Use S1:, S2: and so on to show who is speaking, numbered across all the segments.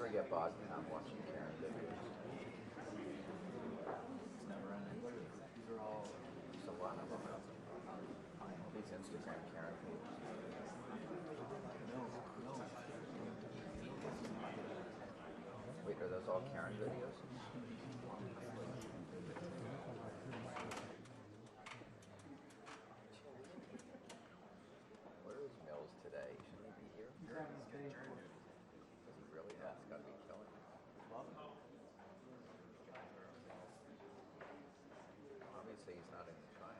S1: never get bogged down watching Karen videos.
S2: It's never ending. These are all
S1: There's a lot of them out there. All these Instagram Karen pages.
S2: no.
S1: Wait, are those all Karen videos? Where is Mills today? Shouldn't he be here? Does he really? That's got to be killing him. Obviously, he's not in the trial.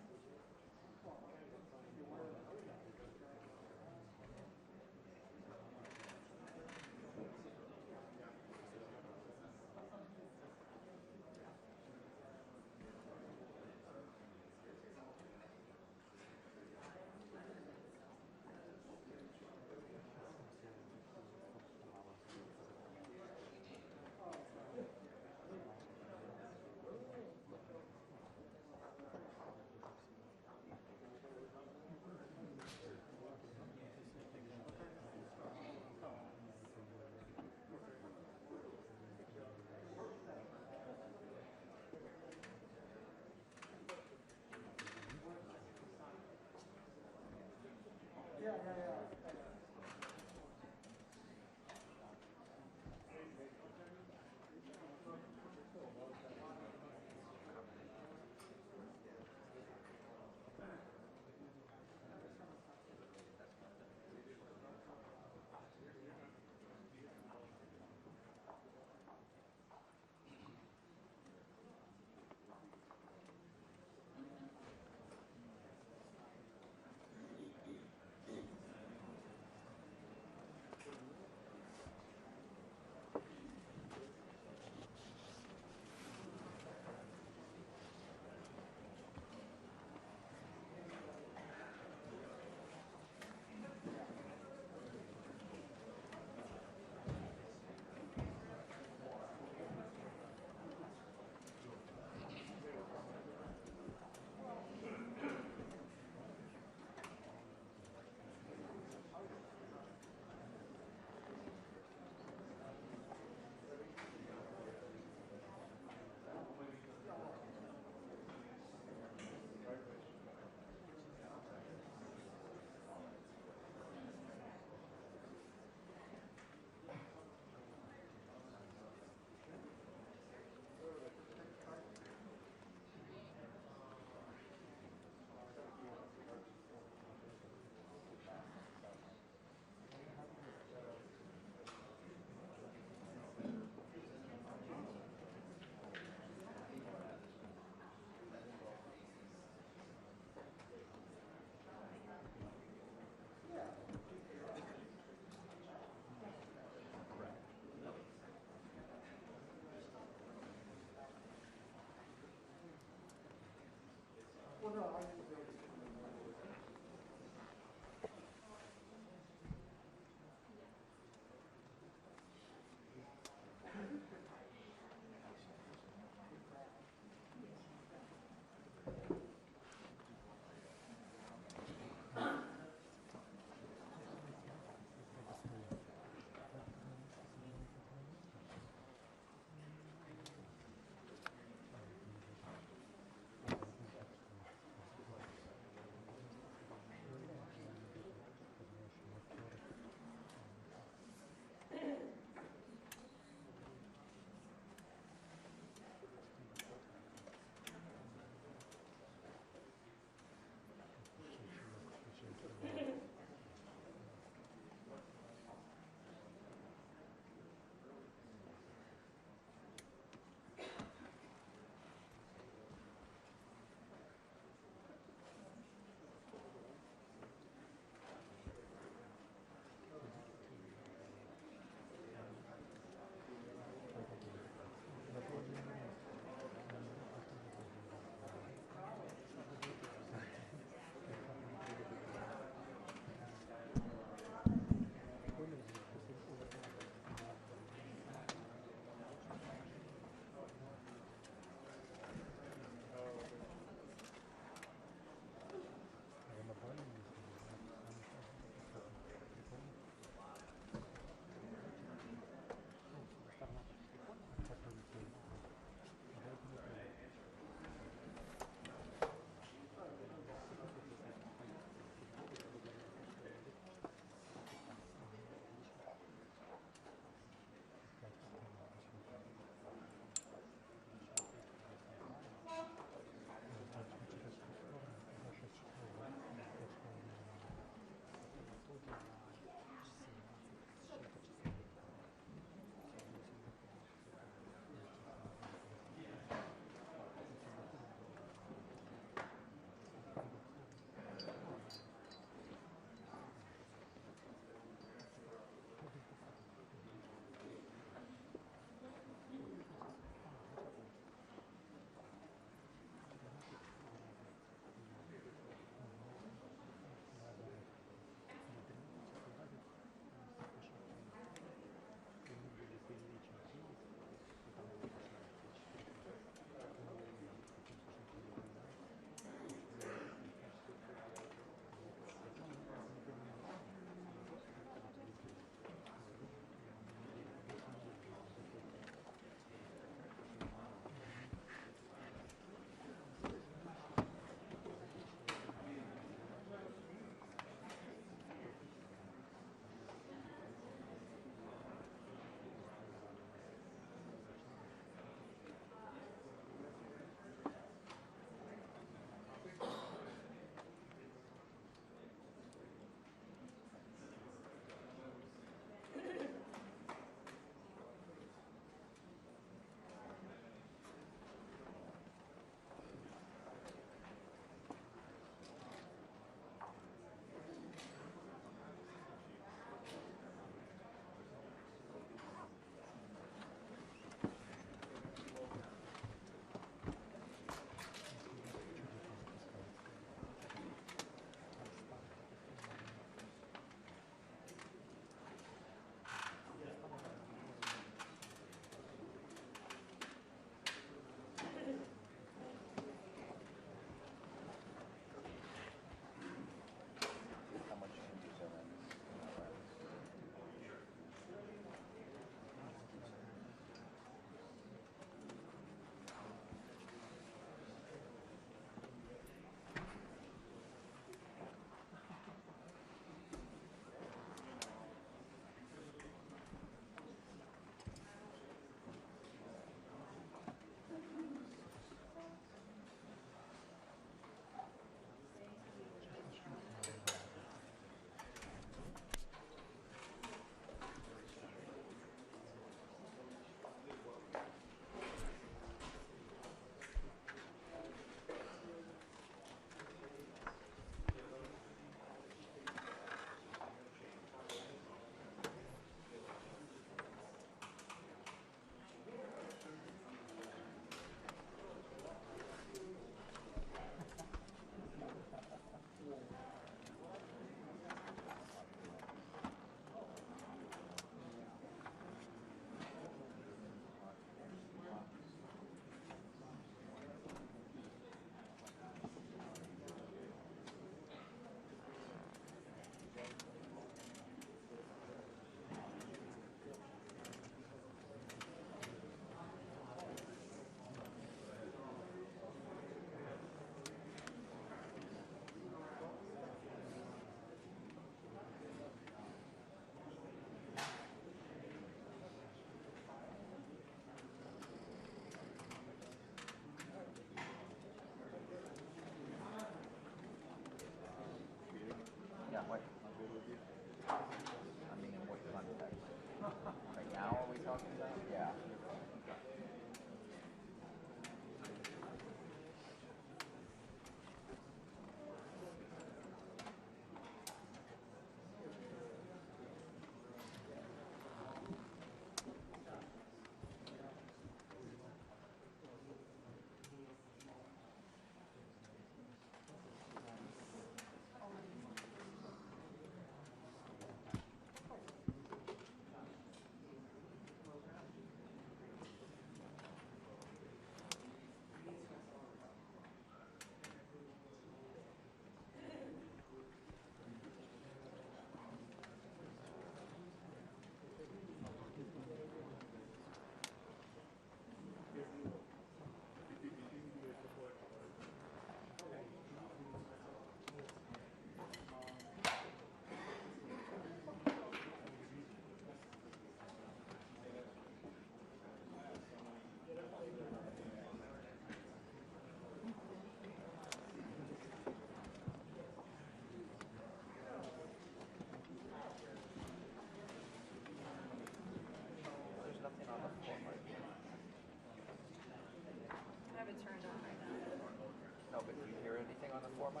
S1: before my.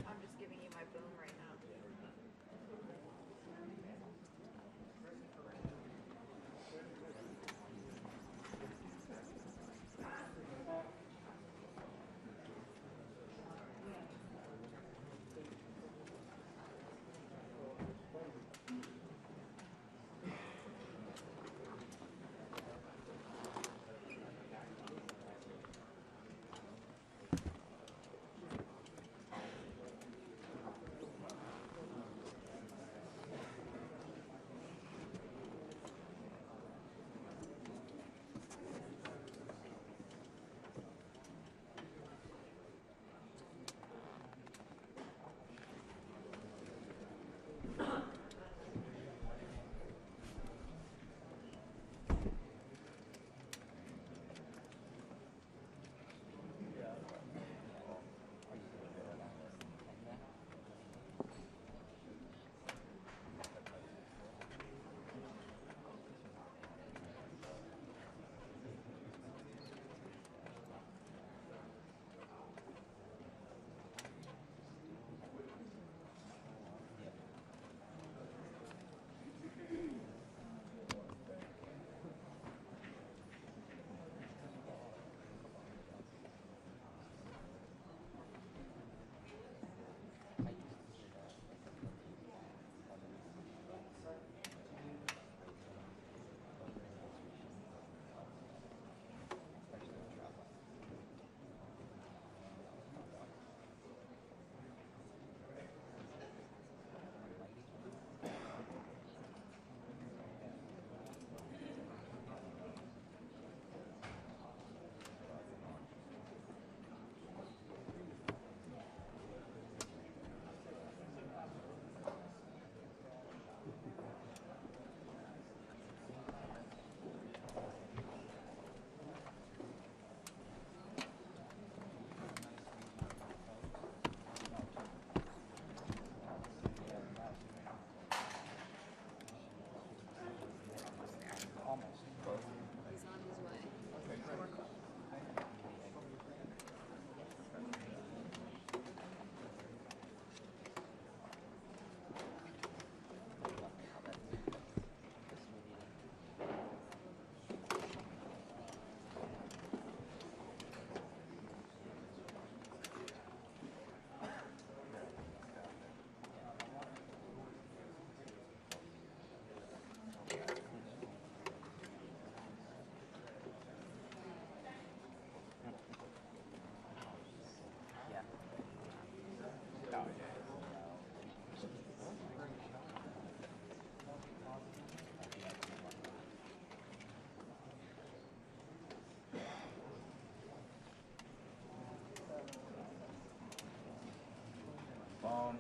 S3: I'm just giving you my boom right now. He's on his way.
S1: Phone.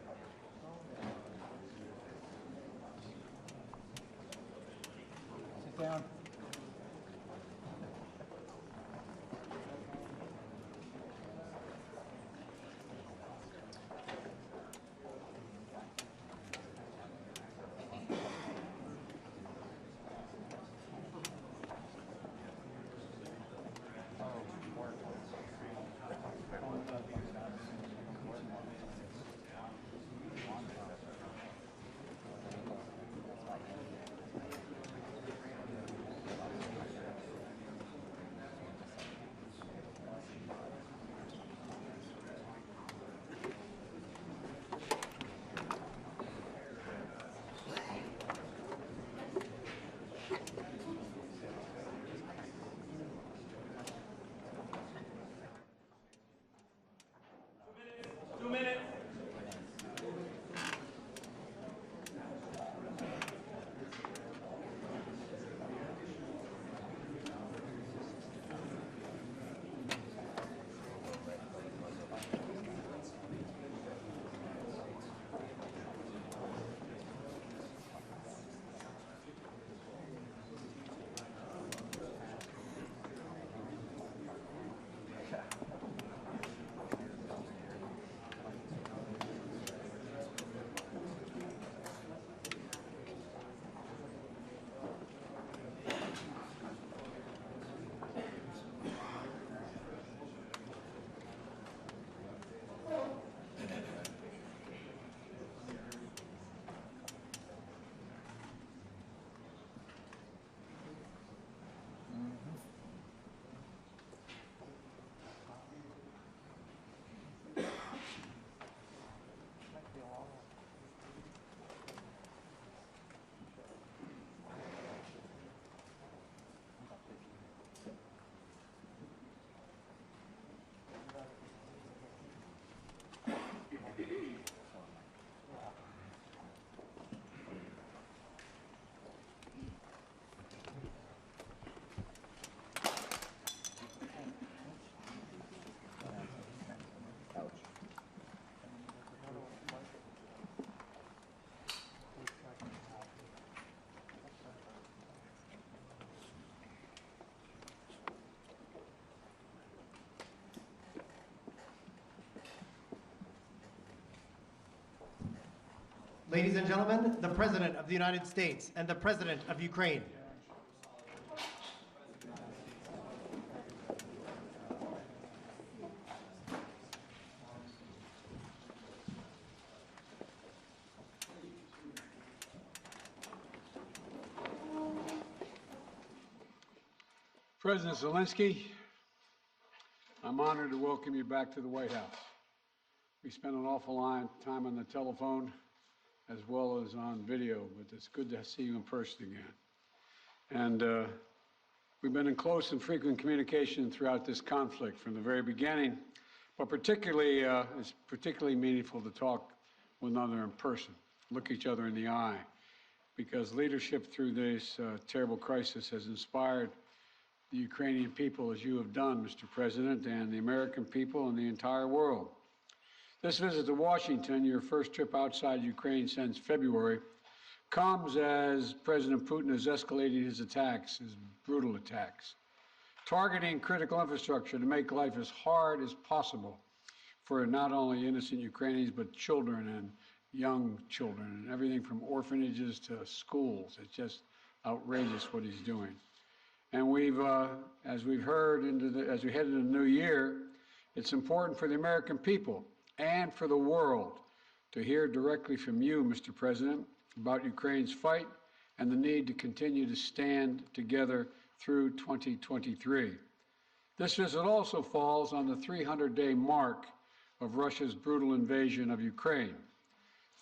S2: Sit down.
S4: Ladies and gentlemen, the President of the United States and the President of Ukraine.
S5: President Zelenskyy, I'm honored to welcome you back to the White House. We spent an awful lot of time on the telephone as well as on video, but it's good to see you in person again. And we've been in close and frequent communication throughout this conflict from the very beginning, but particularly, it's particularly meaningful to talk with one another in person, look each other in the eye, because leadership through this terrible crisis has inspired the Ukrainian people, as you have done, Mr. President, and the American people and the entire world. This visit to Washington, your first trip outside Ukraine since February, comes as President Putin is escalating his attacks, his brutal attacks, targeting critical infrastructure to make life as hard as possible for not only innocent Ukrainians, but children and young children, and everything from orphanages to schools. It's just outrageous what he's doing. And we've, as we've heard, as we head into the new year, it's important for the American people and for the world to hear directly from you, Mr. President, about Ukraine's fight and the need to continue to stand together through 2023. This visit also falls on the 300-day mark of Russia's brutal invasion of Ukraine.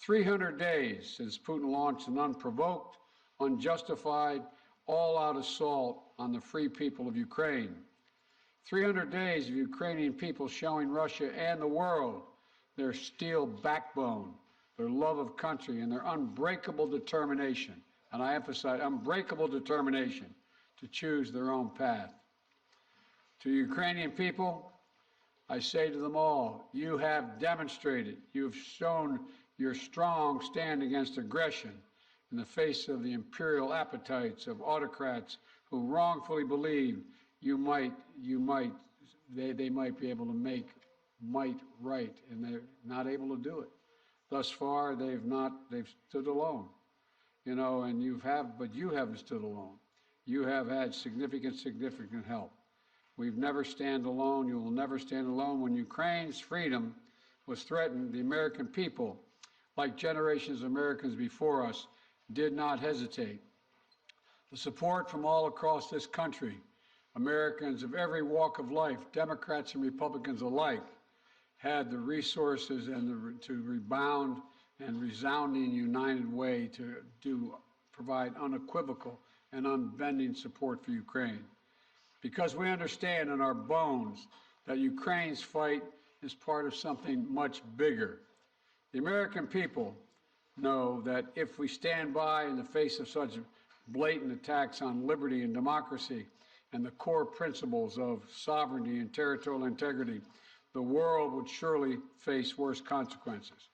S5: 300 days since Putin launched an unprovoked, unjustified, all-out assault on the free people of Ukraine. 300 days of Ukrainian people showing Russia and the world their steel backbone, their love of country, and their unbreakable determination, and I emphasize unbreakable determination, to choose their own path. To Ukrainian people, I say to them all, you have demonstrated, you have shown your strong stand against aggression in the face of the imperial appetites of autocrats who wrongfully believe they might be able to make might right, and they're not able to do it. Thus far, they've stood alone, and but you haven't stood alone. You have had significant help. We've never stand alone. You will never stand alone. When Ukraine's freedom was threatened, the American people, like generations of Americans before us, did not hesitate. The support from all across this country, Americans of every walk of life, Democrats and Republicans alike, had the resources and to rebound and resounding united way to provide unequivocal and unbending support for Ukraine. Because we understand in our bones that Ukraine's fight is part of something much bigger. The American people know that if we stand by in the face of such blatant attacks on liberty and democracy and the core principles of sovereignty and territorial integrity, the world would surely face worse consequences.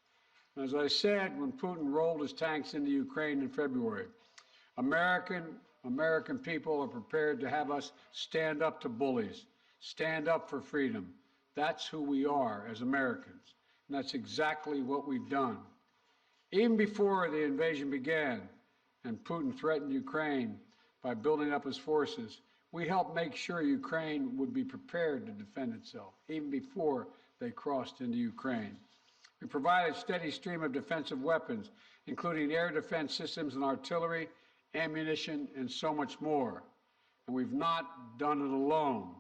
S5: And as I said, when Putin rolled his tanks into Ukraine in February, American people are prepared to have us stand up to bullies, stand up for freedom. That's who we are as Americans, and that's exactly what we've done. Even before the invasion began and Putin threatened Ukraine by building up his forces, we helped make sure Ukraine would be prepared to defend itself, even before they crossed into Ukraine. We provided a steady stream of defensive weapons, including air defense systems and artillery, ammunition, and so much more. And we've not done it alone.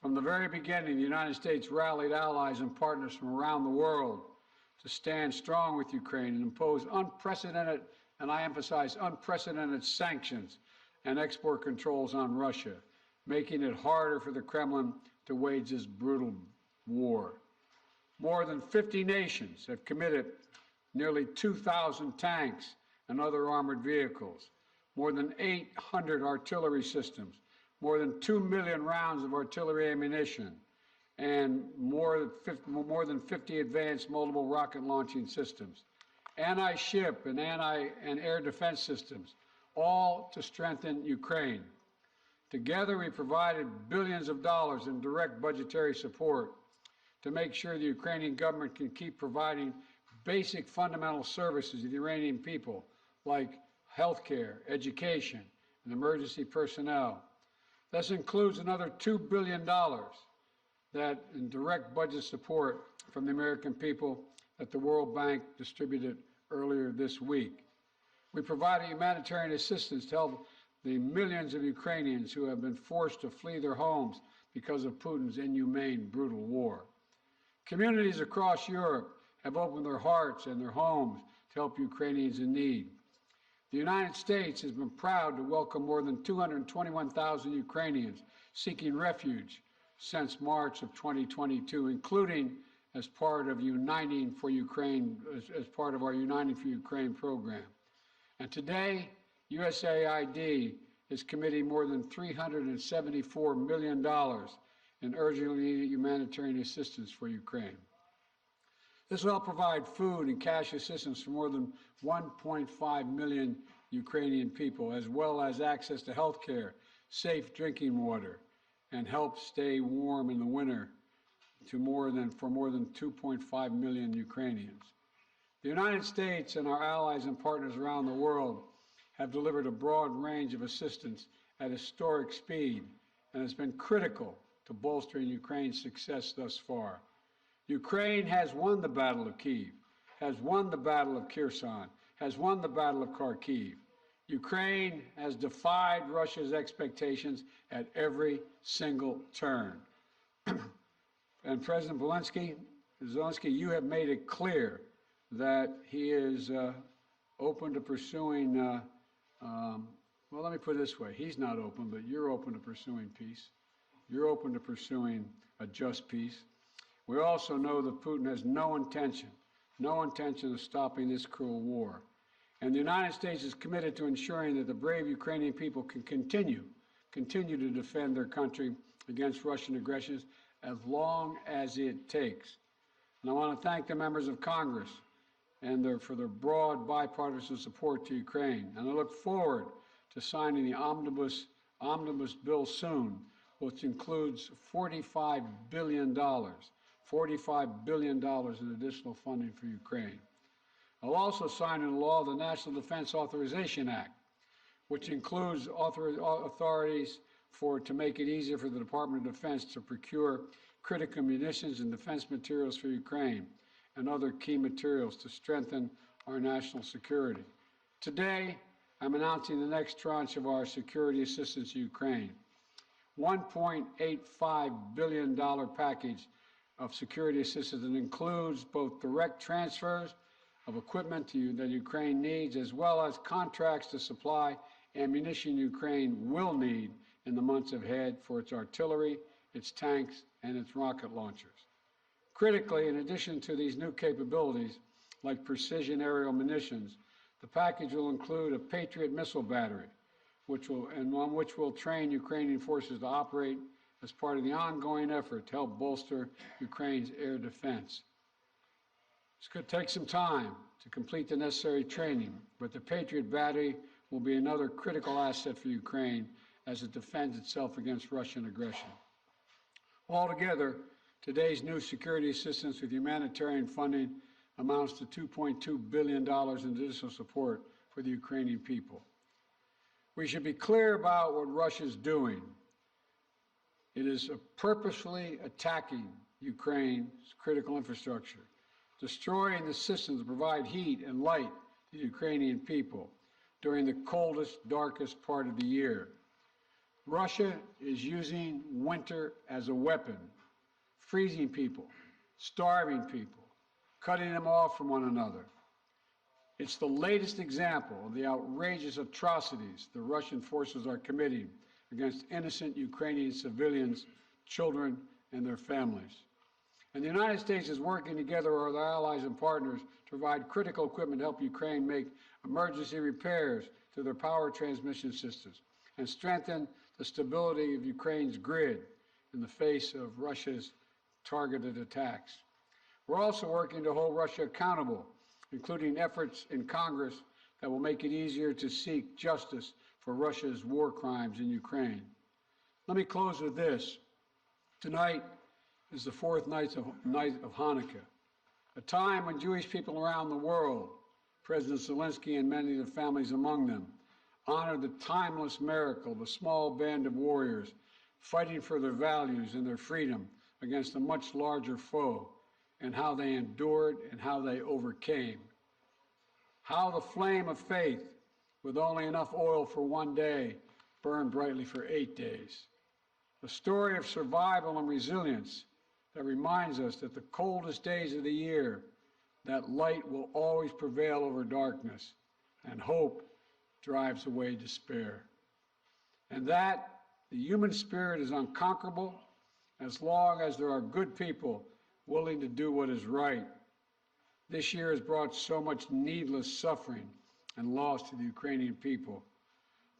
S5: From the very beginning, the United States rallied allies and partners from around the world to stand strong with Ukraine and impose unprecedented, and I emphasize unprecedented, sanctions and export controls on Russia, making it harder for the Kremlin to wage this brutal war. More than 50 nations have committed nearly 2,000 tanks and other armored vehicles, more than 800 artillery systems, more than 2 million rounds of artillery ammunition, and more than 50 advanced multiple rocket launching systems, anti-ship and air defense systems, all to strengthen Ukraine. Together, we provided billions of dollars in direct budgetary support to make sure the Ukrainian government can keep providing basic fundamental services to the Iranian people, like health care, education, and emergency personnel. This includes another $2 billion that in direct budget support from the American people that the World Bank distributed earlier this week. We provided humanitarian assistance to help the millions of Ukrainians who have been forced to flee their homes because of Putin's inhumane, brutal war. Communities across Europe have opened their hearts and their homes to help Ukrainians in need. The United States has been proud to welcome more than 221,000 Ukrainians seeking refuge since March of 2022, including as part of Uniting for Ukraine, as part of our Uniting for Ukraine program. And today, USAID is committing more than $374 million in urgently needed humanitarian assistance for Ukraine. This will help provide food and cash assistance for more than 1.5 million Ukrainian people, as well as access to health care, safe drinking water, and help stay warm in the winter for more than 2.5 million Ukrainians. The United States and our allies and partners around the world have delivered a broad range of assistance at historic speed and has been critical to bolstering Ukraine's success thus far. Ukraine has won the Battle of Kyiv, has won the Battle of Kherson, has won the Battle of Kharkiv. Ukraine has defied Russia's expectations at every single turn. And President Zelenskyy, you have made it clear that he is open to pursuing, well, let me put it this way. He's not open, but you're open to pursuing peace. You're open to pursuing a just peace. We also know that Putin has no intention of stopping this cruel war. And the United States is committed to ensuring that the brave Ukrainian people can continue to defend their country against Russian aggression as long as it takes. And I want to thank the members of Congress for their broad bipartisan support to Ukraine. And I look forward to signing the omnibus bill soon, which includes $45 billion in additional funding for Ukraine. I'll also sign into law the National Defense Authorization Act, which includes authorities to make it easier for the Department of Defense to procure critical munitions and defense materials for Ukraine and other key materials to strengthen our national security. Today, I'm announcing the next tranche of our security assistance to Ukraine. $1.85 billion package of security assistance that includes both direct transfers of equipment that Ukraine needs, as well as contracts to supply ammunition Ukraine will need in the months ahead for its artillery, its tanks, and its rocket launchers. Critically, in addition to these new capabilities, like precision aerial munitions, the package will include a Patriot missile battery, which will train Ukrainian forces to operate as part of the ongoing effort to help bolster Ukraine's air defense. It's going to take some time to complete the necessary training, but the Patriot battery will be another critical asset for Ukraine as it defends itself against Russian aggression. Altogether, today's new security assistance with humanitarian funding amounts to $2.2 billion in additional support for the Ukrainian people. We should be clear about what Russia is doing. It is purposefully attacking Ukraine's critical infrastructure, destroying the systems that provide heat and light to the Ukrainian people during the coldest, darkest part of the year. Russia is using winter as a weapon, freezing people, starving people, cutting them off from one another. It's the latest example of the outrageous atrocities the Russian forces are committing against innocent Ukrainian civilians, children, and their families. And the United States is working together with our allies and partners to provide critical equipment to help Ukraine make emergency repairs to their power transmission systems and strengthen the stability of Ukraine's grid in the face of Russia's targeted attacks. We're also working to hold Russia accountable, including efforts in Congress that will make it easier to seek justice for Russia's war crimes in Ukraine. Let me close with this. Tonight is the fourth night of Hanukkah, a time when Jewish people around the world, President Zelenskyy and many of the families among them, honored the timeless miracle of a small band of warriors fighting for their values and their freedom against a much larger foe, and how they endured and how they overcame. How the flame of faith, with only enough oil for one day, burned brightly for 8 days. A story of survival and resilience that reminds us that the coldest days of the year, that light will always prevail over darkness, and hope drives away despair. And that the human spirit is unconquerable as long as there are good people willing to do what is right. This year has brought so much needless suffering and loss to the Ukrainian people.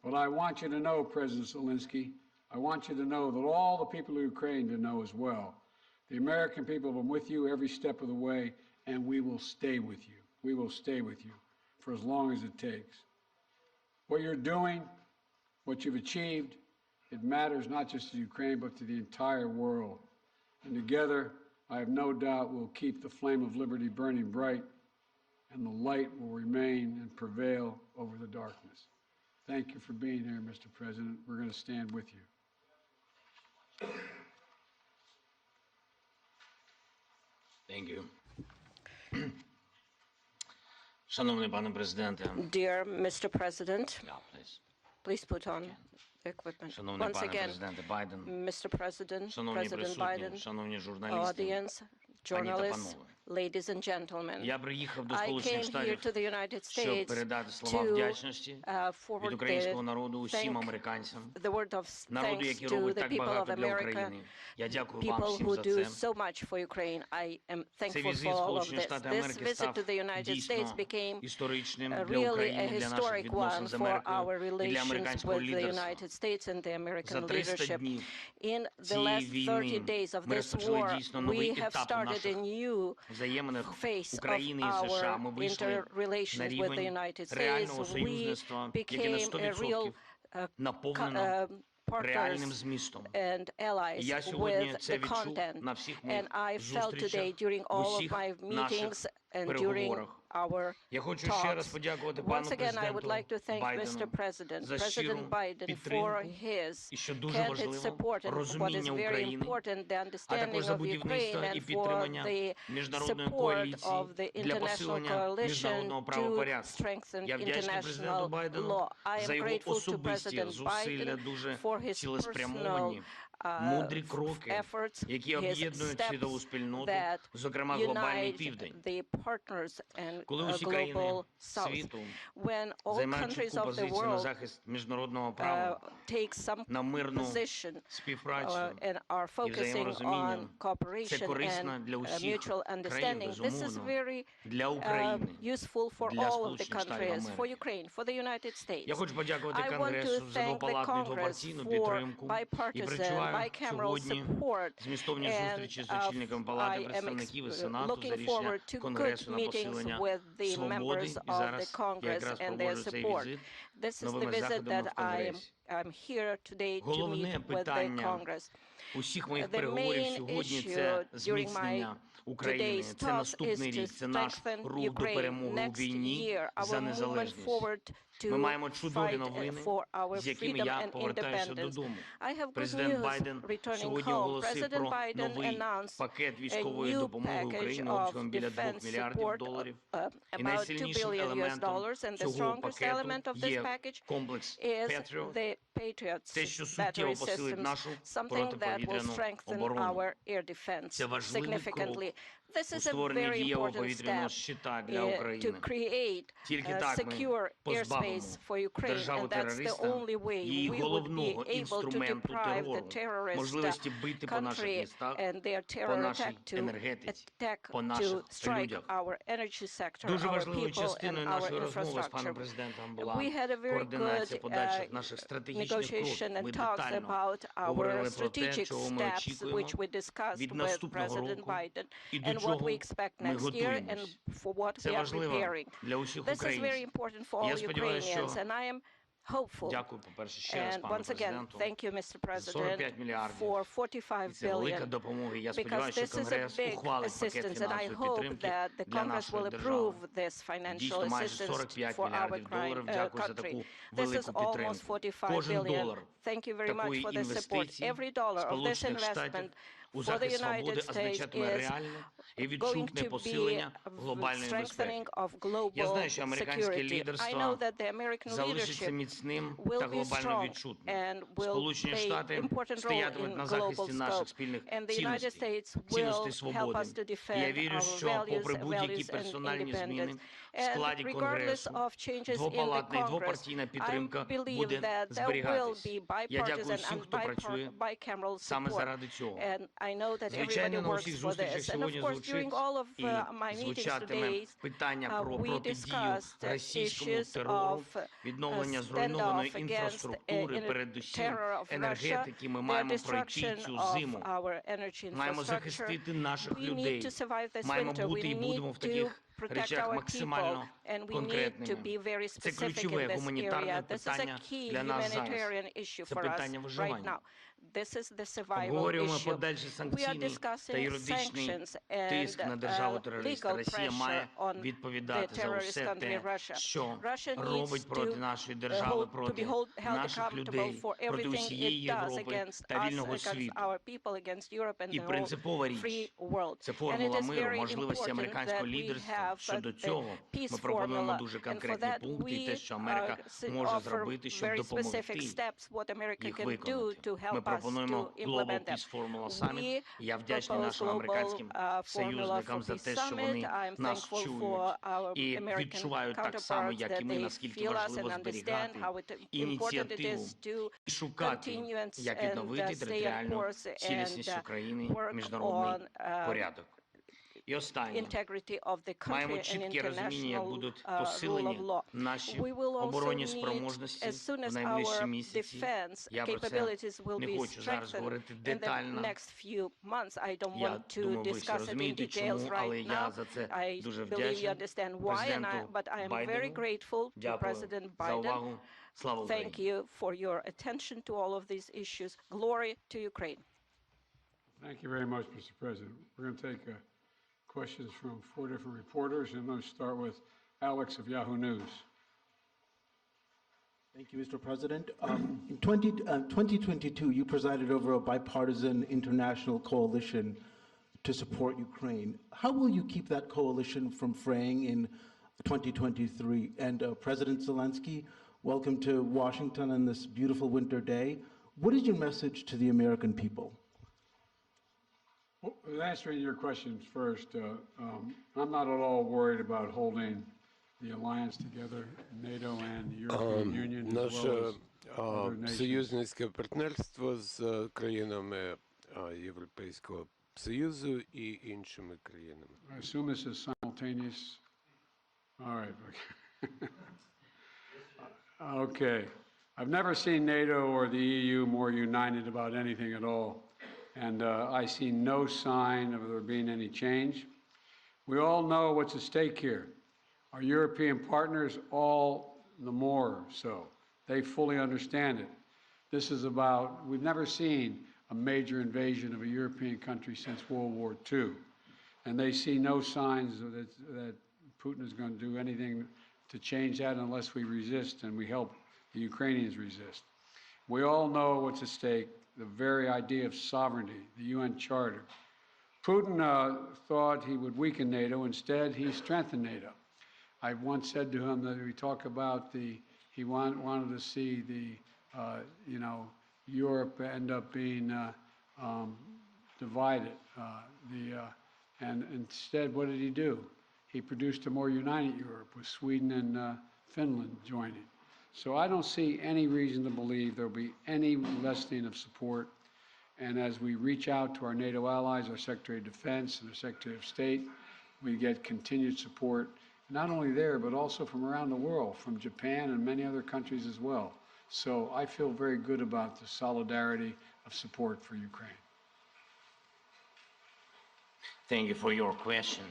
S5: But I want you to know, President Zelenskyy, I want you to know that all the people of Ukraine to know as well. The American people have been with you every step of the way, and we will stay with you. We will stay with you for as long as it takes. What you're doing, what you've achieved, it matters not just to Ukraine, but to the entire world. And together, I have no doubt we'll keep the flame of liberty burning bright, and the light will remain and prevail over the darkness. Thank you for being here, Mr. President. We're going to stand with you.
S6: Thank you. Шановний пане президенте.
S7: Dear Mr. President,
S6: Yeah, please.
S7: please put on the equipment.
S6: Шановний
S7: Once
S6: пане
S7: again,
S6: президенте Байден.
S7: Mr. President,
S6: Шановні
S7: President
S6: присутні,
S7: Biden,
S6: шановні журналісти.
S7: audience, journalists, ladies and gentlemen.
S6: Я приїхав до
S7: I
S6: Сполучених
S7: came here to
S6: Штатів,
S7: the United
S6: щоб
S7: States
S6: передати слова
S7: to
S6: вдячності від
S7: forward
S6: українського народу усім
S7: thank
S6: американцям,
S7: the word of
S6: народу,
S7: thanks
S6: який
S7: to
S6: робить
S7: the
S6: так
S7: people of
S6: багато для
S7: America,
S6: України. Я дякую вам
S7: people
S6: всім
S7: who
S6: за
S7: do
S6: це.
S7: so much for Ukraine. I am
S6: Цей
S7: thankful
S6: візит
S7: for all of
S6: Сполучені
S7: this.
S6: Штати
S7: This
S6: Америки
S7: visit
S6: став
S7: to the United States
S6: дійсно
S7: became
S6: історичним для
S7: really a
S6: України, для наших
S7: historic
S6: відносин
S7: one
S6: з
S7: for
S6: Америкою
S7: our
S6: і для
S7: relations
S6: американського
S7: with the
S6: лідерства.
S7: United States and the American
S6: За 300
S7: leadership.
S6: днів
S7: In the
S6: цієї
S7: last 30
S6: війни
S7: days of
S6: ми
S7: this
S6: розпочали
S7: war,
S6: дійсно новий
S7: we have
S6: етап у
S7: started a
S6: наших
S7: new
S6: взаєминах
S7: phase of
S6: України і США. Ми
S7: our
S6: вийшли на
S7: interrelations with the
S6: рівень
S7: United States.
S6: реального
S7: We
S6: союзництва, яке на
S7: became a real
S6: 100% наповнено реальним
S7: partners
S6: змістом.
S7: and allies
S6: І я сьогодні
S7: with
S6: це
S7: the
S6: відчув
S7: content.
S6: на всіх моїх
S7: And I felt today
S6: зустрічах,
S7: during
S6: в
S7: all of
S6: усіх
S7: my
S6: наших
S7: meetings and during
S6: переговорах.
S7: our
S6: Я хочу ще раз
S7: talks.
S6: подякувати пану
S7: Once again, I would
S6: президенту
S7: like to thank Mr.
S6: Байдену
S7: President,
S6: за щиру
S7: President Biden, for
S6: підтримку
S7: his
S6: і, що дуже
S7: candid
S6: важливо,
S7: support and what is
S6: розуміння
S7: very
S6: України,
S7: important, the
S6: а
S7: understanding
S6: також за
S7: of Ukraine
S6: будівництво і
S7: and for
S6: підтримання
S7: the
S6: міжнародної
S7: support
S6: коаліції
S7: of the
S6: для
S7: international
S6: посилення
S7: coalition
S6: міжнародного
S7: to
S6: правопорядку.
S7: strengthen
S6: Я вдячний президенту
S7: international
S6: Байдену
S7: law. I
S6: за
S7: am
S6: його
S7: grateful to
S6: особисті
S7: President
S6: зусилля,
S7: Biden
S6: дуже
S7: for his
S6: цілеспрямовані,
S7: personal
S6: мудрі кроки,
S7: efforts,
S6: які
S7: his
S6: об'єднують світову
S7: steps
S6: спільноту,
S7: that
S6: зокрема глобальний
S7: unite
S6: південь.
S7: the partners and
S6: Коли усі країни
S7: global south.
S6: світу
S7: When all
S6: займають
S7: countries
S6: чітку
S7: of the
S6: позицію на
S7: world
S6: захист міжнародного права,
S7: take some
S6: на мирну
S7: position
S6: співпрацю
S7: and are
S6: і
S7: focusing
S6: взаєморозуміння,
S7: on
S6: це
S7: cooperation
S6: корисно
S7: and
S6: для усіх
S7: mutual
S6: країн,
S7: understanding. This is
S6: безумовно,
S7: very
S6: для України,
S7: useful for
S6: для
S7: all of the
S6: Сполучених Штатів
S7: countries, for
S6: Америки.
S7: Ukraine, for the United States.
S6: Я хочу подякувати
S7: I want to
S6: Конгресу за
S7: thank the
S6: двопалатну і
S7: Congress
S6: двопартійну
S7: for
S6: підтримку і
S7: bipartisan,
S6: перечуваю
S7: bicameral
S6: сьогодні
S7: support.
S6: змістовні
S7: And
S6: зустрічі з очільником Палати
S7: I am
S6: представників і Сенату за
S7: looking
S6: рішення
S7: forward to good
S6: Конгресу на
S7: meetings
S6: посилення
S7: with the
S6: свободи.
S7: members
S6: І
S7: of the
S6: зараз я
S7: Congress
S6: якраз
S7: and their
S6: проводжу цей
S7: support.
S6: візит
S7: This is the
S6: новими
S7: visit
S6: заходами
S7: that
S6: в Конгресі.
S7: I'm here today to
S6: Головне
S7: meet with the
S6: питання
S7: Congress.
S6: усіх моїх
S7: The
S6: переговорів
S7: main
S6: сьогодні
S7: issue
S6: це
S7: during
S6: зміцнення України.
S7: today's
S6: Це
S7: talks is
S6: наступний
S7: to
S6: рік, це наш
S7: strengthen
S6: рух до
S7: Ukraine.
S6: перемоги у
S7: Next
S6: війні
S7: year,
S6: за
S7: our movement
S6: незалежність.
S7: forward to
S6: Ми маємо чудові
S7: fight
S6: новини,
S7: for our
S6: з якими
S7: freedom
S6: я
S7: and
S6: повертаюся
S7: independence.
S6: додому.
S7: I have good
S6: Президент
S7: news
S6: Байден
S7: returning
S6: сьогодні
S7: home.
S6: оголосив
S7: President
S6: про
S7: Biden
S6: новий
S7: announced
S6: пакет
S7: a
S6: військової
S7: new
S6: допомоги
S7: package
S6: Україні
S7: of
S6: обсягом біля $2
S7: defense
S6: мільярдів
S7: support,
S6: доларів. І
S7: about $2
S6: найсильнішим
S7: billion
S6: елементом
S7: and the
S6: цього
S7: strongest element
S6: пакету
S7: of this
S6: є
S7: package
S6: комплекс
S7: is
S6: Patriot,
S7: the Patriots
S6: те, що суттєво
S7: battery
S6: посилить
S7: systems,
S6: нашу
S7: something that will
S6: протиповітряну
S7: strengthen
S6: оборону.
S7: our air defense
S6: Це важливий
S7: significantly. This
S6: у
S7: is a
S6: створенні
S7: very
S6: дієвого
S7: important
S6: повітряного
S7: step
S6: щита для
S7: to
S6: України.
S7: create
S6: Тільки так ми
S7: secure
S6: позбавимо
S7: airspace for Ukraine, and that's the
S6: державу-терориста
S7: only way
S6: її
S7: we would be
S6: головного
S7: able to
S6: інструменту
S7: deprive the
S6: терору,
S7: terrorist
S6: можливості бити по наших
S7: country
S6: містах,
S7: and their
S6: по
S7: terror
S6: нашій
S7: attack to
S6: енергетиці,
S7: attack
S6: по
S7: to
S6: наших
S7: strike
S6: людях.
S7: our energy sector,
S6: Дуже
S7: our
S6: важливою
S7: people and
S6: частиною
S7: our
S6: нашої розмови з паном
S7: infrastructure.
S6: президентом була
S7: We had a very
S6: координація
S7: good
S6: подальших наших стратегічних
S7: negotiation
S6: кроків. Ми
S7: and talks
S6: детально
S7: about our
S6: говорили про те,
S7: strategic
S6: чого ми
S7: steps,
S6: очікуємо
S7: which we discussed
S6: від
S7: with
S6: наступного
S7: President
S6: року
S7: Biden,
S6: і до
S7: and what
S6: чого
S7: we expect
S6: ми
S7: next year and
S6: готуємось.
S7: for what
S6: Це
S7: we are
S6: важливо
S7: preparing.
S6: для усіх
S7: This is very
S6: українців.
S7: important for all
S6: Я сподіваюся,
S7: Ukrainians,
S6: що
S7: and I am hopeful.
S6: Дякую, по-перше, ще раз
S7: And
S6: пану
S7: once again,
S6: президенту.
S7: thank you, Mr. President,
S6: 45 мільярдів.
S7: for
S6: І
S7: 45
S6: це велика
S7: billion,
S6: допомога. І я
S7: because
S6: сподіваюся, що
S7: this is a
S6: Конгрес
S7: big
S6: ухвалить пакет
S7: assistance, and I
S6: фінансової
S7: hope
S6: підтримки
S7: that the
S6: для
S7: Congress
S6: нашої
S7: will
S6: держави.
S7: approve this financial
S6: Дійсно, майже
S7: assistance
S6: 45
S7: for our
S6: мільярдів доларів. Дякую за таку
S7: country. This is
S6: велику
S7: almost
S6: підтримку.
S7: 45
S6: Кожен
S7: billion.
S6: долар
S7: Thank you very much
S6: такої
S7: for this support.
S6: інвестиції
S7: Every dollar of this
S6: Сполучених Штатів
S7: investment
S6: у
S7: for the
S6: захист
S7: United
S6: свободи
S7: States
S6: означатиме
S7: is
S6: реальне і
S7: going
S6: відчутне
S7: to be
S6: посилення
S7: a
S6: глобальної безпеки.
S7: strengthening of
S6: Я
S7: global
S6: знаю, що американське
S7: security. I know
S6: лідерство
S7: that the American
S6: залишиться
S7: leadership
S6: міцним
S7: will
S6: та
S7: be
S6: глобально
S7: strong
S6: відчутним.
S7: and will
S6: Сполучені
S7: play
S6: Штати
S7: important role
S6: стоятимуть
S7: in
S6: на
S7: global
S6: захисті наших
S7: scope.
S6: спільних
S7: And the United
S6: цінностей,
S7: States will
S6: цінностей
S7: help
S6: свободи.
S7: us to
S6: І я
S7: defend
S6: вірю,
S7: our
S6: що попри
S7: values
S6: будь-які
S7: and
S6: персональні зміни
S7: independence.
S6: в
S7: And
S6: складі
S7: regardless
S6: Конгресу,
S7: of changes in the
S6: двопалатна і
S7: Congress,
S6: двопартійна
S7: I
S6: підтримка
S7: believe
S6: буде
S7: that there will
S6: зберігатись.
S7: be
S6: Я дякую
S7: bipartisan
S6: всім,
S7: and
S6: хто працює
S7: bicameral
S6: саме
S7: support.
S6: заради цього.
S7: And I know that
S6: Звичайно,
S7: everybody
S6: на
S7: works
S6: усіх
S7: for
S6: зустрічах
S7: this. And of
S6: сьогодні
S7: course,
S6: звучить
S7: during all of
S6: і
S7: my meetings
S6: звучатиме
S7: today,
S6: питання про
S7: we
S6: протидію
S7: discussed
S6: російському
S7: issues
S6: терору,
S7: of
S6: відновлення
S7: standoff
S6: зруйнованої
S7: against
S6: інфраструктури, передусім
S7: terror of Russia,
S6: енергетики. Ми
S7: the
S6: маємо пройти
S7: destruction
S6: цю
S7: of
S6: зиму.
S7: our energy
S6: Маємо
S7: infrastructure.
S6: захистити наших
S7: We need
S6: людей.
S7: to survive this
S6: Маємо
S7: winter.
S6: бути і
S7: We
S6: будемо
S7: need
S6: в
S7: to
S6: таких
S7: protect
S6: речах
S7: our people,
S6: максимально
S7: and we need to
S6: конкретними.
S7: be very
S6: Це
S7: specific
S6: ключове
S7: in this
S6: гуманітарне
S7: area. This is a
S6: питання
S7: key
S6: для нас зараз.
S7: humanitarian issue
S6: Це
S7: for us
S6: питання
S7: right
S6: виживання.
S7: now. This is the survival
S6: Обговорюємо
S7: issue.
S6: подальший
S7: We are
S6: санкційний та
S7: discussing
S6: юридичний
S7: sanctions
S6: тиск на
S7: and
S6: державу-терориста.
S7: legal
S6: Росія має
S7: pressure on
S6: відповідати
S7: the
S6: за
S7: terrorist
S6: усе
S7: country
S6: те,
S7: Russia.
S6: що
S7: Russia needs
S6: робить проти нашої держави, проти
S7: held
S6: наших
S7: accountable
S6: людей,
S7: for
S6: проти
S7: everything
S6: усієї
S7: it does
S6: Європи
S7: against
S6: та
S7: us,
S6: вільного
S7: against
S6: світу.
S7: our people, against Europe and
S6: І
S7: the whole
S6: принципова
S7: free
S6: річ
S7: world.
S6: – це
S7: And it
S6: формула
S7: is
S6: миру,
S7: very
S6: можливості
S7: important
S6: американського
S7: that we
S6: лідерства.
S7: have
S6: Щодо цього
S7: peace
S6: ми пропонуємо
S7: formula,
S6: дуже
S7: and for
S6: конкретні
S7: that
S6: пункти і те, що
S7: we
S6: Америка може
S7: offer
S6: зробити, щоб
S7: very
S6: допомогти
S7: specific steps what America
S6: їх
S7: can do
S6: виконати.
S7: to help
S6: Ми
S7: us
S6: пропонуємо
S7: to
S6: Global
S7: implement them.
S6: Peace Formula Summit.
S7: We
S6: І я вдячний
S7: propose
S6: нашим американським
S7: global formula
S6: союзникам
S7: for
S6: за
S7: peace
S6: те, що
S7: summit.
S6: вони
S7: I'm
S6: нас
S7: thankful
S6: чують
S7: for our
S6: і
S7: American
S6: відчувають так само,
S7: counterparts
S6: як
S7: that
S6: і ми,
S7: they
S6: наскільки
S7: feel us and
S6: важливо
S7: understand
S6: зберігати
S7: how important it
S6: ініціативу
S7: is to
S6: і шукати,
S7: continue and
S6: як відновити
S7: stay on
S6: територіальну
S7: course
S6: цілісність
S7: and
S6: України,
S7: work
S6: міжнародний
S7: on
S6: порядок. І останнє.
S7: integrity of the
S6: Маємо
S7: country and
S6: чітке розуміння, як
S7: international
S6: будуть
S7: rule of
S6: посилені
S7: law.
S6: наші
S7: We will also
S6: оборонні
S7: need,
S6: спроможності
S7: as soon
S6: в
S7: as
S6: найближчі
S7: our
S6: місяці.
S7: defense
S6: Я про це
S7: capabilities will
S6: не
S7: be
S6: хочу зараз
S7: strengthened
S6: говорити
S7: in the
S6: детально.
S7: next few months. I don't
S6: Я
S7: want to
S6: думаю, ви всі
S7: discuss it in
S6: розумієте,
S7: details
S6: чому, але
S7: right
S6: я
S7: now.
S6: за це
S7: I
S6: дуже
S7: believe you
S6: вдячний
S7: understand why, but I am very
S6: Байдену.
S7: grateful to
S6: Дякую
S7: President
S6: за
S7: Biden.
S6: увагу. Слава
S7: Thank
S6: Україні!
S7: you for your attention to all of these issues. Glory to Ukraine.
S5: Thank you very much, Mr. President. We're going to take questions from 4 different reporters, and I'm going to start with Alex of Yahoo News.
S2: Thank you, Mr. President. In 2022, you presided over a bipartisan international coalition to support Ukraine. How will you keep that coalition from fraying in 2023? And President Zelenskyy, welcome to Washington on this beautiful winter day. What is your message to the American people?
S5: Well, answering your questions first, I'm not at all worried about holding the alliance together, NATO and the European Union, as
S8: Наше
S5: well as other nations.
S8: союзницьке партнерство з країнами Європейського Союзу і іншими країнами.
S5: I assume this is simultaneous. All right. Okay. I've never seen NATO or the EU more united about anything at all. And I see no sign of there being any change. We all know what's at stake here. Our European partners, all the more so. They fully understand it. This is about, we've never seen a major invasion of a European country since World War II. And they see no signs that Putin is going to do anything to change that unless we resist and we help the Ukrainians resist. We all know what's at stake, the very idea of sovereignty, the UN Charter. Putin thought he would weaken NATO. Instead, he strengthened NATO. I once said to him that we talk about he wanted to see Europe end up being divided. And instead, what did he do? He produced a more united Europe with Sweden and Finland joining. So I don't see any reason to believe there'll be any lessening of support. And as we reach out to our NATO allies, our Secretary of Defense and our Secretary of State, we get continued support, not only there, but also from around the world, from Japan and many other countries as well. So I feel very good about the solidarity of support for Ukraine.
S6: Thank you for your question.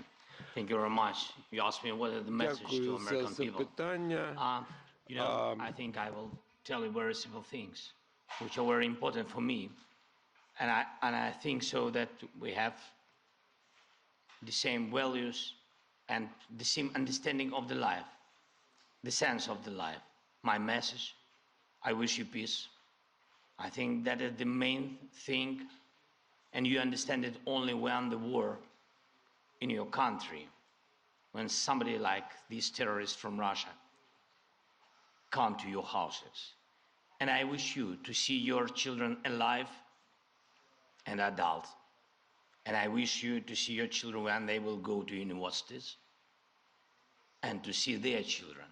S6: Thank you very much. You asked me what is the message to
S8: Дякую за
S6: American people.
S8: запитання.
S6: I think I will tell you very simple things, which are very important for me. And I think so that we have the same values and the same understanding of the life, the sense of the life. My message, I wish you peace. I think that is the main thing, and you understand it only when the war in your country, when somebody like these terrorists from Russia come to your houses. And I wish you to see your children alive and adult. And I wish you to see your children when they will go to universities and to see their children.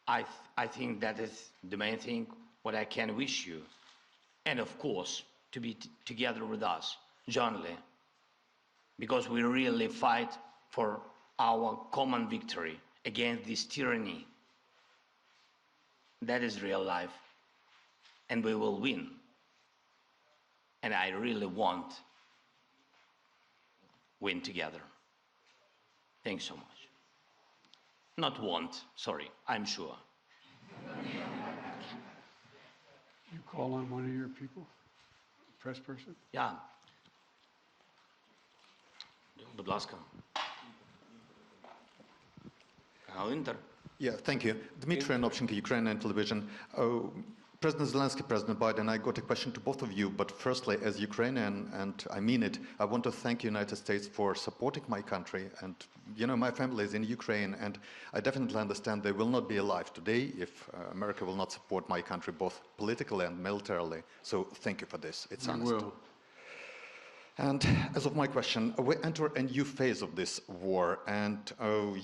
S6: I think that is the main thing what I can wish you. And of course, to be together with us, jointly, because we really fight for our common victory against this tyranny. That is real life, and we will win. And I really want win together. Thanks so much. Not want, sorry, I'm sure.
S5: You call on one of your people, press person?
S6: Yeah. Будь ласка. Канал Інтер.
S9: Yeah, thank you. Dmitry Anopchenko, Ukrainian television. President Zelensky, President Biden, I got a question to both of you, but firstly, as Ukrainian, and I mean it, I want to thank the United States for supporting my country. And, you know, my family is in Ukraine, and I definitely understand they will not be alive today if America will not support my country, both politically and militarily. So thank you for this. It's honest.
S5: We will.
S9: And as of my question, we enter a new phase of this war, and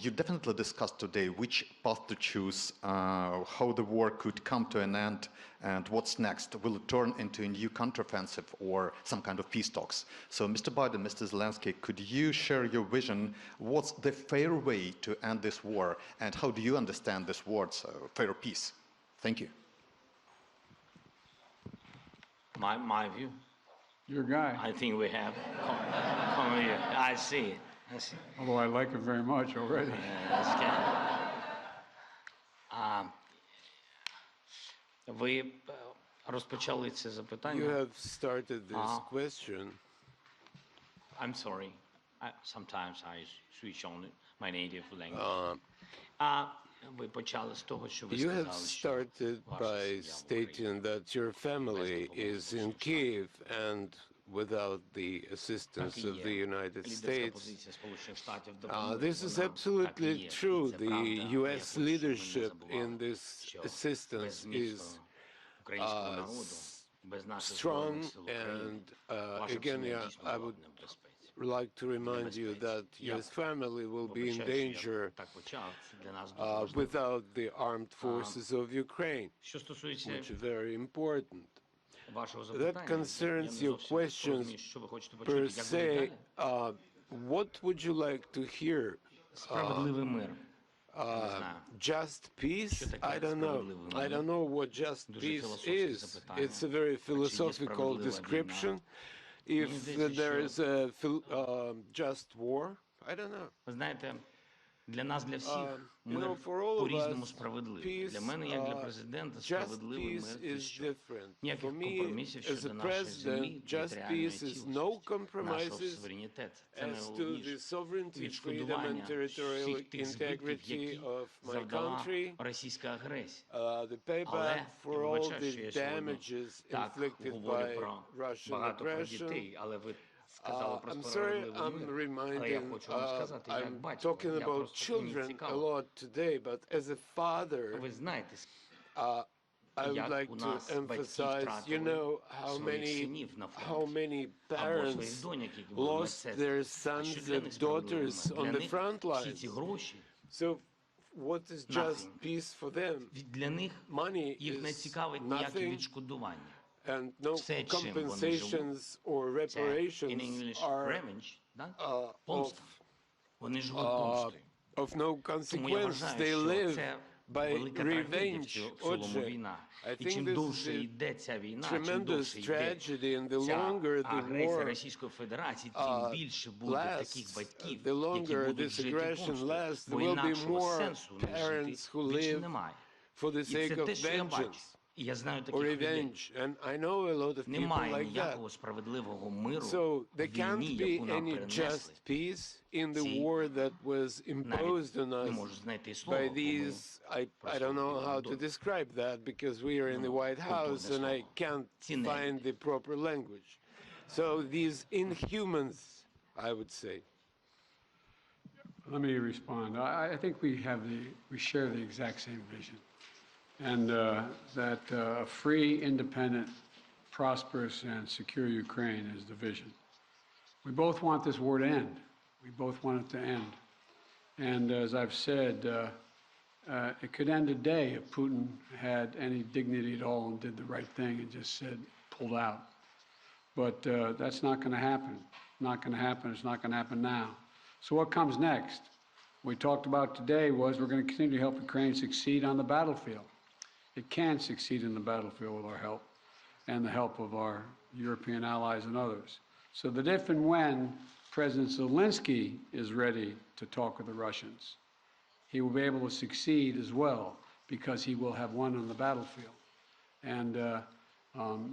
S9: you definitely discussed today which path to choose, how the war could come to an end, and what's next. Will it turn into a new counteroffensive or some kind of peace talks? So, Mr. Biden, Mr. Zelensky, could you share your vision? What's the fair way to end this war, and how do you understand this word's fair peace? Thank you.
S6: My view.
S5: Your guy.
S6: I think we have. Come here. I see.
S5: Although I like him very much already.
S6: Ви розпочали це
S8: You
S6: запитання.
S8: have started this question.
S6: I'm sorry. Sometimes I switch on my native language. Ви почали з того, що ви
S8: You have
S6: сказали, що
S8: started
S6: ваша
S8: by
S6: сім'я в Україні.
S8: stating that your family is in Kiev and without the assistance
S6: Так і
S8: of
S6: є.
S8: the United
S6: Лідерська
S8: States.
S6: позиція Сполучених Штатів допомоги,
S8: This is
S6: вона так і
S8: absolutely
S6: є.
S8: true.
S6: Це
S8: The
S6: правда. Я
S8: U.S.
S6: хочу, щоб ми не
S8: leadership
S6: забували,
S8: in this
S6: що
S8: assistance
S6: без
S8: is
S6: міцного українського народу, без наших
S8: strong,
S6: Збройних Сил України,
S8: and
S6: ваша
S8: again,
S6: сім'я
S8: yeah,
S6: дійсно
S8: I
S6: була
S8: would
S6: б в небезпеці.
S8: like to remind you that your family will be in danger
S6: Так почав, це для нас дуже важливо.
S8: without the armed forces of Ukraine,
S6: Що стосується
S8: which is very important.
S6: вашого
S8: That
S6: запитання, я
S8: concerns
S6: не
S8: your
S6: зовсім
S8: questions
S6: розумію, що ви хочете почути,
S8: per
S6: як буде
S8: se.
S6: далі.
S8: What would you like to hear?
S6: Справедливий мир. Не знаю.
S8: Just peace? I don't know. I don't know what just
S6: Дуже
S8: peace
S6: філософське
S8: is.
S6: запитання.
S8: It's a very philosophical
S6: справедлива
S8: description.
S6: війна?
S8: If
S6: Мені здається,
S8: there
S6: що-
S8: is a just war, I don't know.
S6: Ви знаєте, для нас, для всіх,
S8: you
S6: мир
S8: know, for all of
S6: по-різному
S8: us,
S6: справедливий.
S8: peace,
S6: Для мене, як для президента,
S8: just
S6: справедливий мир
S8: peace
S6: – це
S8: is
S6: що?
S8: different.
S6: Ніяких
S8: For me,
S6: компромісів
S8: as
S6: щодо
S8: a
S6: нашої землі,
S8: president, just
S6: територіальної
S8: peace is
S6: цілісності,
S8: no
S6: нашого
S8: compromises
S6: суверенітету. Це
S8: as to the
S6: найголовніше.
S8: sovereignty, freedom, and
S6: Відшкодування
S8: territorial
S6: всіх тих збитків,
S8: integrity
S6: які
S8: of my
S6: завдала
S8: country.
S6: російська агресія.
S8: The payback
S6: Але,
S8: for
S6: я
S8: all
S6: вибачаю, що
S8: the
S6: я сьогодні
S8: damages
S6: так
S8: inflicted
S6: говорю
S8: by
S6: про
S8: Russian
S6: багато про
S8: aggression.
S6: дітей, але ви сказали про
S8: I'm sorry,
S6: справедливий
S8: I'm
S6: мир. Але я
S8: reminding,
S6: хочу вам сказати, як
S8: I'm
S6: батько,
S8: talking
S6: я
S8: about
S6: просто мені
S8: children a
S6: цікаво.
S8: lot today, but as a father,
S6: Ви знаєте,
S8: I would
S6: як
S8: like
S6: у
S8: to
S6: нас батьки
S8: emphasize, you know,
S6: своїх синів на
S8: how
S6: фронті,
S8: many
S6: або своїх
S8: parents
S6: доньок, які були
S8: lost
S6: медсестрами.
S8: their
S6: А що
S8: sons
S6: для них
S8: and
S6: справедливий
S8: daughters
S6: мир?
S8: on
S6: Для
S8: the
S6: них
S8: front
S6: всі ці
S8: lines.
S6: гроші,
S8: So what is just
S6: Nothing.
S8: peace for them?
S6: для них
S8: Money
S6: їх не
S8: is
S6: цікавить ніяке
S8: nothing,
S6: відшкодування.
S8: and no
S6: Все, чим вони живуть,
S8: compensations or
S6: це in
S8: reparations
S6: English
S8: are
S6: revenge, да?
S8: of
S6: Помста. Вони живуть помстою.
S8: of no
S6: Тому я
S8: consequence.
S6: вважаю,
S8: They
S6: що
S8: live
S6: це
S8: by
S6: велика трагедія в
S8: revenge.
S6: цілому
S8: Отже,
S6: війна.
S8: I
S6: І
S8: think
S6: чим
S8: this
S6: довше
S8: is
S6: йде ця війна, чим
S8: tremendous
S6: довше йде
S8: tragedy, and the
S6: ця
S8: longer the
S6: агресія
S8: war
S6: Російської Федерації, тим більше буде таких
S8: lasts,
S6: батьків,
S8: the
S6: які
S8: longer
S6: будуть
S8: this
S6: жити
S8: aggression
S6: помстою.
S8: lasts, there
S6: Бо
S8: will be
S6: інакшого
S8: more
S6: сенсу в них
S8: parents
S6: жити
S8: who
S6: більше
S8: live
S6: немає.
S8: for the sake of vengeance or revenge. And I know a lot of people
S6: Немає
S8: like that.
S6: ніякого справедливого миру
S8: So there
S6: в війні,
S8: can't be
S6: яку нам
S8: any
S6: перенесли.
S8: just peace in the
S6: Ці
S8: war that was imposed on
S6: не
S8: us
S6: можу знайти слова,
S8: by
S6: бо ми
S8: these, I don't know how to describe that because we are in the White House and I can't find the proper language. So these inhumans, I would say.
S5: Let me respond. I think we share the exact same vision, and that a free, independent, prosperous, and secure Ukraine is the vision. We both want this war to end. We both want it to end. And as I've said, it could end today if Putin had any dignity at all and did the right thing and just said, pulled out. But that's not going to happen. Not going to happen. It's not going to happen now. So what comes next? What we talked about today was we're going to continue to help Ukraine succeed on the battlefield. It can succeed in the battlefield with our help and the help of our European allies and others. So that if and when President Zelenskyy is ready to talk with the Russians, he will be able to succeed as well because he will have won on the battlefield. And,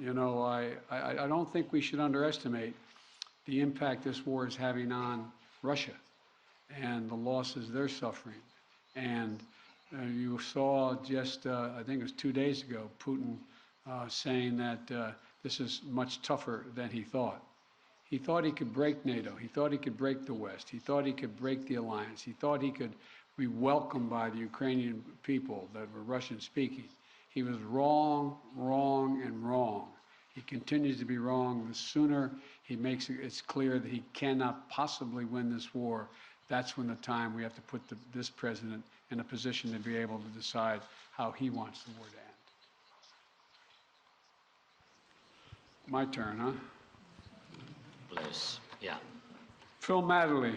S5: you know, I don't think we should underestimate the impact this war is having on Russia and the losses they're suffering. And you saw just, I think it was 2 days ago, Putin saying that this is much tougher than he thought. He thought he could break NATO. He thought he could break the West. He thought he could break the alliance. He thought he could be welcomed by the Ukrainian people that were Russian-speaking. He was wrong, wrong, and wrong. He continues to be wrong. The sooner he makes it's clear that he cannot possibly win this war, that's when the time we have to put this president in a position to be able to decide how he wants the war to end. My turn, huh?
S6: Please, yeah.
S5: Phil Matterly,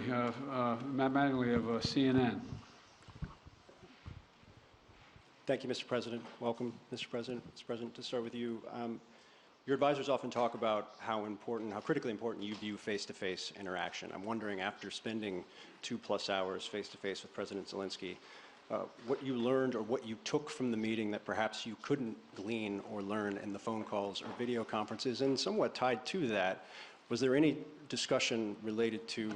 S5: Matt Matterly of CNN.
S10: Thank you, Mr. President. Welcome, Mr. President. Mr. President, to start with you, your advisors often talk about how critically important you view face-to-face interaction. I'm wondering, after spending 2+ hours face-to-face with President Zelenskyy, what you learned or what you took from the meeting that perhaps you couldn't glean or learn in the phone calls or video conferences, and somewhat tied to that, was there any discussion related to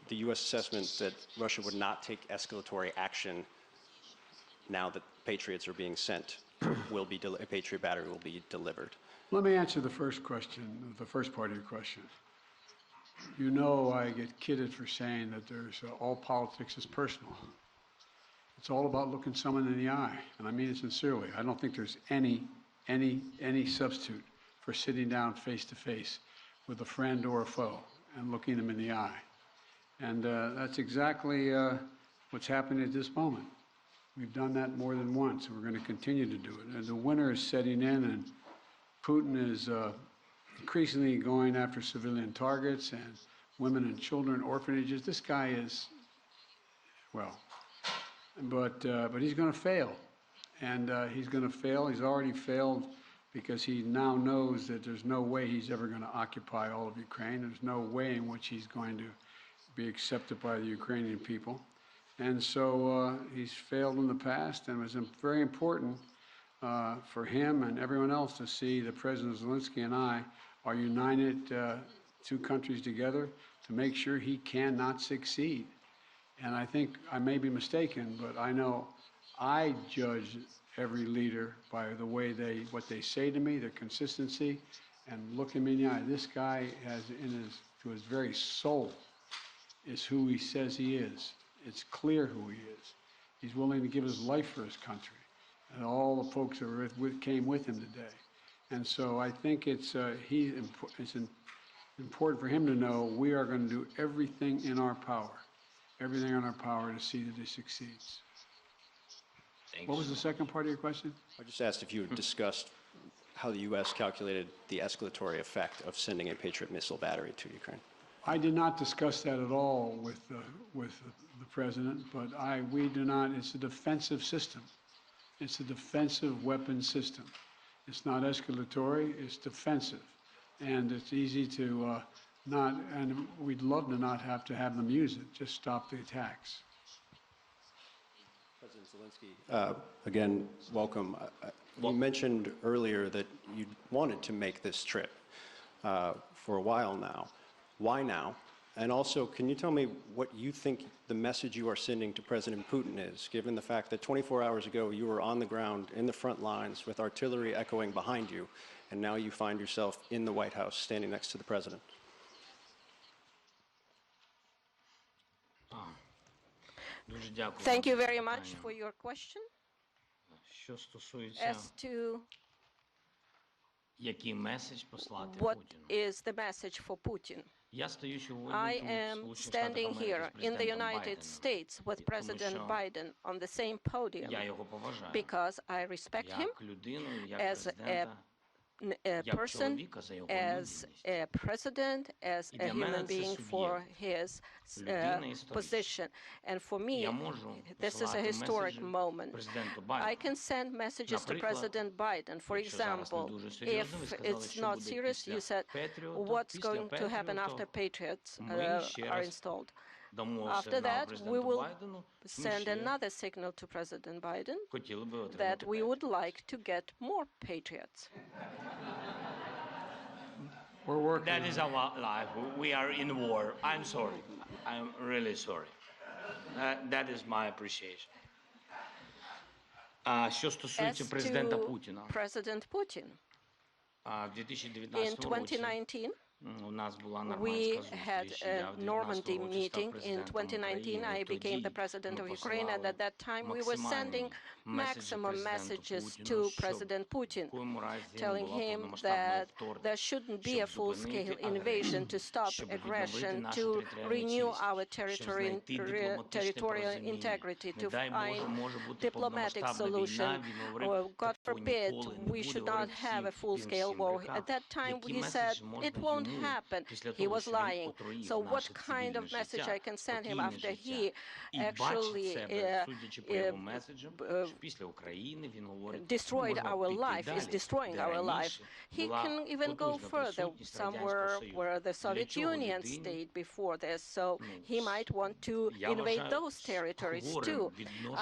S10: the U.S. assessment that Russia would not take escalatory action now that Patriots are being sent, a Patriot battery will be delivered?
S5: Let me answer the first question, the first part of your question. You know I get kidded for saying that there's all politics is personal. It's all about looking someone in the eye, and I mean it sincerely. I don't think there's any substitute for sitting down face-to-face with a friend or a foe and looking them in the eye. And that's exactly what's happening at this moment. We've done that more than once, and we're going to continue to do it. And the winter is setting in, and Putin is increasingly going after civilian targets and women and children, orphanages. This guy is, well, but he's going to fail. And he's going to fail. He's already failed because he now knows that there's no way he's ever going to occupy all of Ukraine. There's no way in which he's going to be accepted by the Ukrainian people. And so he's failed in the past, and it was very important for him and everyone else to see that President Zelenskyy and I are united, two countries together, to make sure he cannot succeed. And I think I may be mistaken, but I know I judge every leader by the way what they say to me, their consistency, and look him in the eye. This guy has to his very soul is who he says he is. It's clear who he is. He's willing to give his life for his country, and all the folks that came with him today. And so I think it's important for him to know we are going to do everything in our power to see that he succeeds.
S6: Thanks.
S5: What was the second part of your question?
S10: I just asked if you had discussed how the U.S. calculated the escalatory effect of sending a Patriot missile battery to Ukraine.
S5: I did not discuss that at all with the president, but we do not. It's a defensive system. It's a defensive weapon system. It's not escalatory. It's defensive, and it's easy to not. And we'd love to not have to have them use it. Just stop the attacks.
S10: President Zelenskyy, again, welcome. You mentioned earlier that you wanted to make this trip for a while now. Why now? And also, can you tell me what you think the message you are sending to President Putin is, given the fact that 24 hours ago you were on the ground in the front lines with artillery echoing behind you, and now you find yourself in the White House standing next to the President?
S7: Thank you very much for your question. As to what is the message for Putin? I am standing here in the United States with President Biden on the same podium because I respect him as a person, as a president, as a human being for his position. And for me, this is a historic moment. I can send messages to President Biden. For example, if it's not serious, you said, what's going to happen after Patriots are installed? After that, we will send another signal to President Biden that we would like to get more Patriots.
S5: We're working.
S6: That is our life. We are in war. I'm sorry. I'm really sorry. That is my appreciation. Що стосується президента Путіна.
S7: President Putin. In 2019, we had a Normandy meeting. In 2019, I became the president of Ukraine, and at that time, we were sending maximum messages to President Putin, telling him that there shouldn't be a full-scale invasion, to stop aggression, to renew our territorial integrity, to find diplomatic solution. Or, God forbid, we should not have a full-scale war. At that time, he said it won't happen. He was lying. So what kind of message I can send him after he actually destroyed our life, is destroying our life? He can even go further, somewhere where the Soviet Union stayed before this, so he might want to invade those territories too.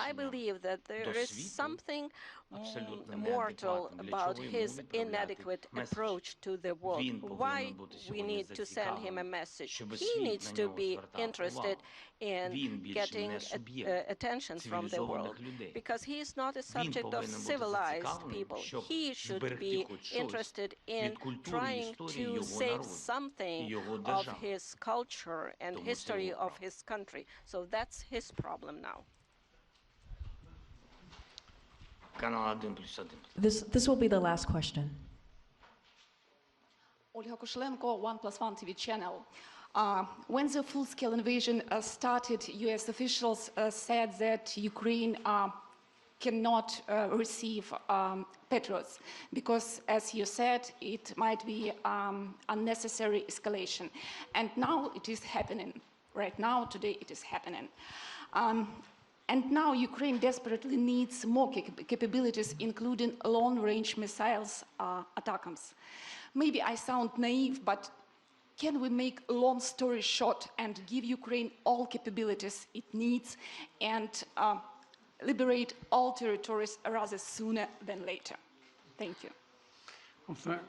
S7: I believe that there is something mortal about his inadequate approach to the world. Why we need to send him a message? He needs to be interested in getting attention from the world, because he is not a subject of civilized people. He should be interested in trying to save something of his culture and history of his country. So that's his problem now.
S11: This will be the last question.
S12: Olga Kushelenko, 1+1 TV channel. When the full-scale invasion started, U.S. officials said that Ukraine cannot receive Patriots because, as you said, it might be unnecessary escalation. And now it is happening. Right now, today, it is happening. And now Ukraine desperately needs more capabilities, including long-range missiles, ATACMS. Maybe I sound naive, but can we make a long story short and give Ukraine all capabilities it needs and liberate all territories rather sooner than later? Thank you.
S5: Well,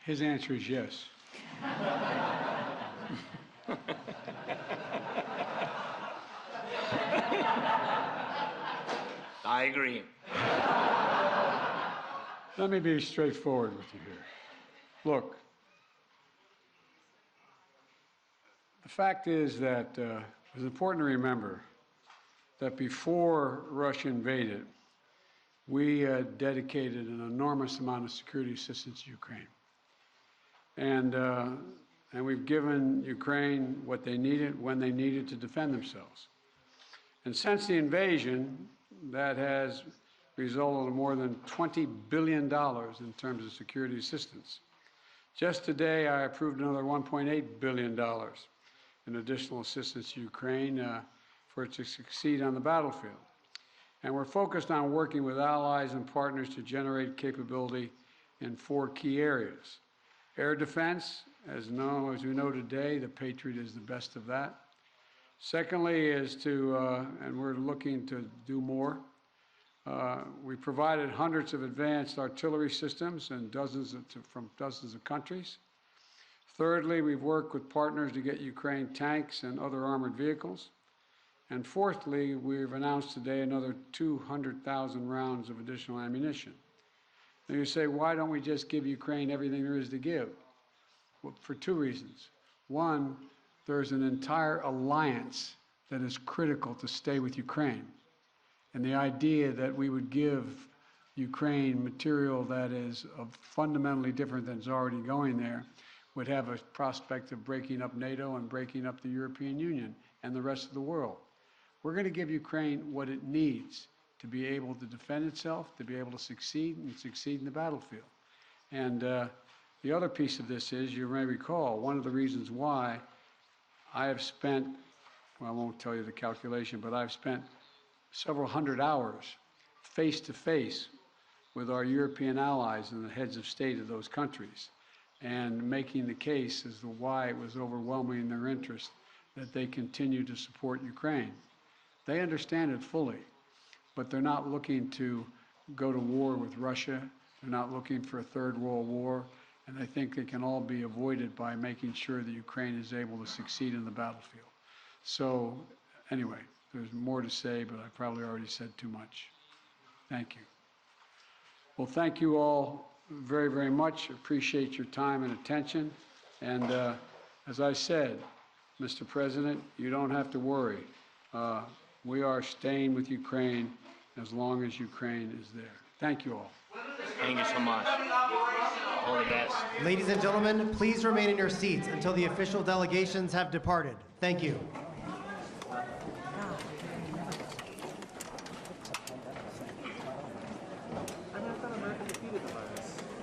S5: his answer is yes.
S6: I agree.
S5: Let me be straightforward with you here. Look, the fact is that it's important to remember that before Russia invaded, we dedicated an enormous amount of security assistance to Ukraine. And we've given Ukraine what they needed when they needed to defend themselves. And since the invasion, that has resulted in more than $20 billion in terms of security assistance. Just today, I approved another $1.8 billion in additional assistance to Ukraine for it to succeed on the battlefield. And we're focused on working with allies and partners to generate capability in 4 key areas. Air defense, as we know today, the Patriot is the best of that. Secondly is to, and we're looking to do more, we provided hundreds of advanced artillery systems and from dozens of countries. Thirdly, we've worked with partners to get Ukraine tanks and other armored vehicles. And fourthly, we've announced today another 200,000 rounds of additional ammunition. Now you say, why don't we just give Ukraine everything there is to give? Well, for two reasons. One, there's an entire alliance that is critical to stay with Ukraine. And the idea that we would give Ukraine material that is fundamentally different than is already going there would have a prospect of breaking up NATO and breaking up the European Union and the rest of the world. We're going to give Ukraine what it needs to be able to defend itself, to be able to succeed and succeed in the battlefield. And the other piece of this is, you may recall, one of the reasons why I have spent, well, I won't tell you the calculation, but I've spent several hundred hours face-to-face with our European allies and the heads of state of those countries, and making the case as to why it was overwhelming in their interest that they continue to support Ukraine. They understand it fully, but they're not looking to go to war with Russia. They're not looking for a third world war, and I think they can all be avoided by making sure that Ukraine is able to succeed in the battlefield. So anyway, there's more to say, but I probably already said too much. Thank you. Well, thank you all very, very much. Appreciate your time and attention. And as I said, Mr. President, you don't have to worry. We are staying with Ukraine as long as Ukraine is there. Thank you all.
S6: Thank you so much. All the best.
S4: Ladies and gentlemen, please remain in your seats until the official delegations have departed. Thank you.